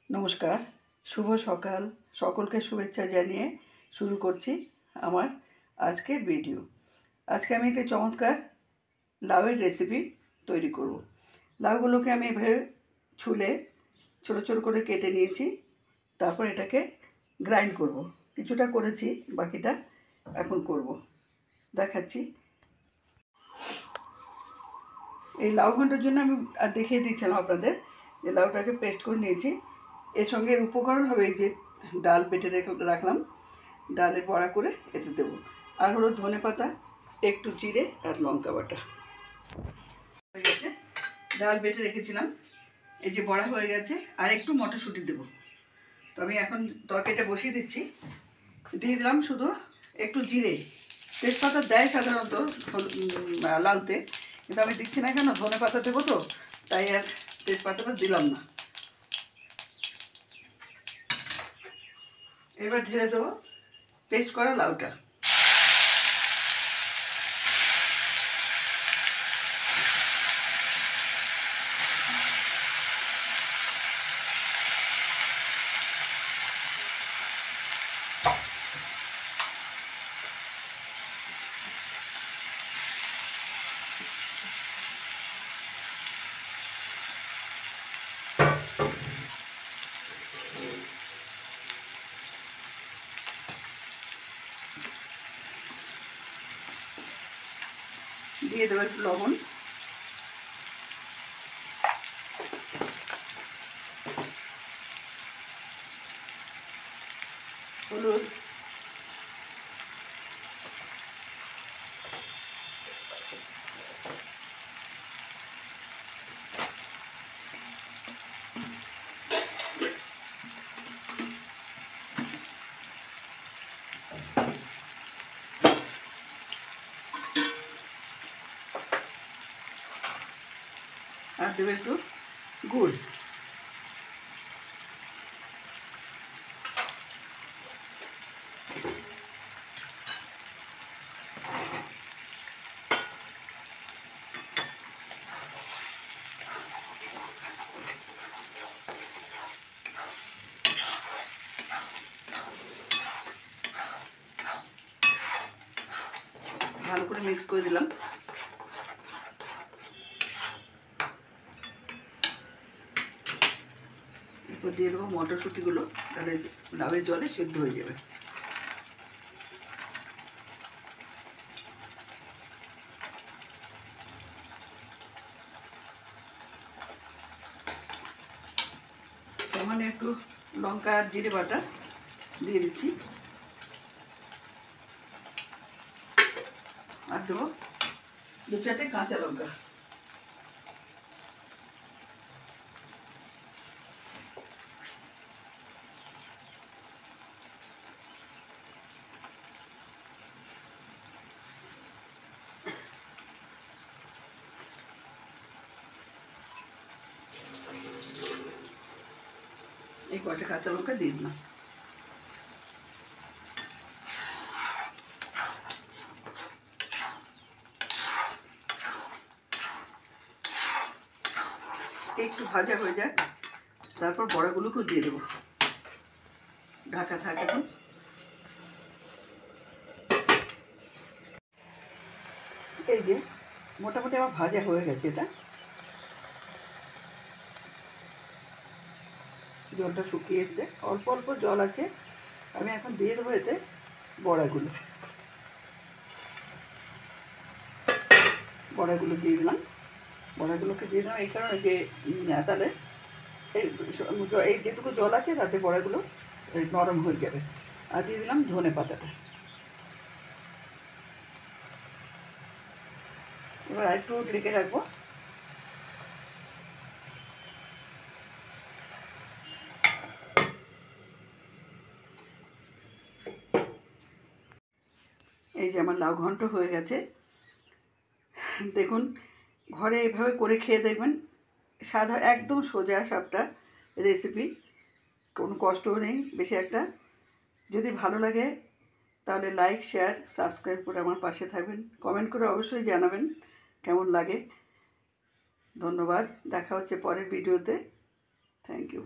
নমস্কার, শুভ সকাল। সকলকে শুভেচ্ছা জানিয়ে শুরু করছি আমার আজকের ভিডিও। আজকে আমি একটা চমৎকার লাউয়ের রেসিপি তৈরি করব। লাউগুলোকে আমি এভাবে ছুলে ছোটো ছোটো করে কেটে নিয়েছি। তারপর এটাকে গ্রাইন্ড করব। কিছুটা করেছি, বাকিটা এখন করব, দেখাচ্ছি। এই লাউ ঘন্টার জন্য আমি দেখিয়ে দিচ্ছিলাম আপনাদের যে লাউটাকে পেস্ট করে নিয়েছি। এর সঙ্গে উপকরণ হবে এই যে ডাল বেটে রাখলাম, ডালের বড়া করে এতে দেবো। আর হলো ধনেপাতা, একটু জিরে আর লঙ্কা বাটা হয়ে গেছে। ডাল বেটে রেখেছিলাম, এই যে বড়া হয়ে গেছে। আর একটু মটরশুঁটি দেবো। তো আমি এখন তরকারিটা বসিয়ে দিচ্ছি। দিয়ে দিলাম শুধু একটু জিরে। তেজপাতা দেয় সাধারণত লাউতে, কিন্তু আমি দিচ্ছি না। কেন, ধনেপাতা দেবো তো, তাই আর তেজপাতাটা দিলাম না। এবার ঢেলে দেবো পেস্ট করা লাউটা। দিয়ে দেবো একটু লবণ, হলুদ, আর দেবো একটু গুড়। ভালো করে মিক্স করে দিলাম। এরপর দিয়ে দেবো মটরশুঁটিগুলো, তাহলে লাউয়ের জলে সেদ্ধ হয়ে যাবে। সামান্য একটু লঙ্কা আর জিরে বাটা দিয়ে দিচ্ছি। আর দেবো 2-4টে কাঁচা লঙ্কা। এই কয়টা কাঁচা লঙ্কা দিয়ে দিলাম। একটু ভাজা হয়ে যায়, তারপর বড়াগুলোকেও দিয়ে দেবো। ঢাকা থাকে এখন। এই যে মোটামুটি আমার ভাজা হয়ে গেছে। এটা জলটা শুকিয়ে এসছে, অল্প অল্প জল আছে। আমি এখন দিয়ে দেবো এতে বড়াগুলো। বড়াগুলো দিয়ে দিলাম। বড়াগুলোকে দিয়ে দিলাম এই কারণে যে তাহলে এই যেটুকু জল আছে তাতে বড়াগুলো নরম হয়ে যাবে। আর দিয়ে দিলাম ধনে পাতাটা। এবার একটু ঢেকে রাখবো। এই যে আমার লাউ ঘন্ট হয়ে গেছে। দেখুন, ঘরে এভাবে করে খেয়ে দেখবেন। সাদা, একদম সোজা সাপটা রেসিপি, কোনো কষ্টও নেই বেশি একটা। যদি ভালো লাগে তাহলে লাইক, শেয়ার, সাবস্ক্রাইব করে আমার পাশে থাকবেন। কমেন্ট করে অবশ্যই জানাবেন কেমন লাগে। ধন্যবাদ। দেখা হচ্ছে পরের ভিডিওতে। Thank you.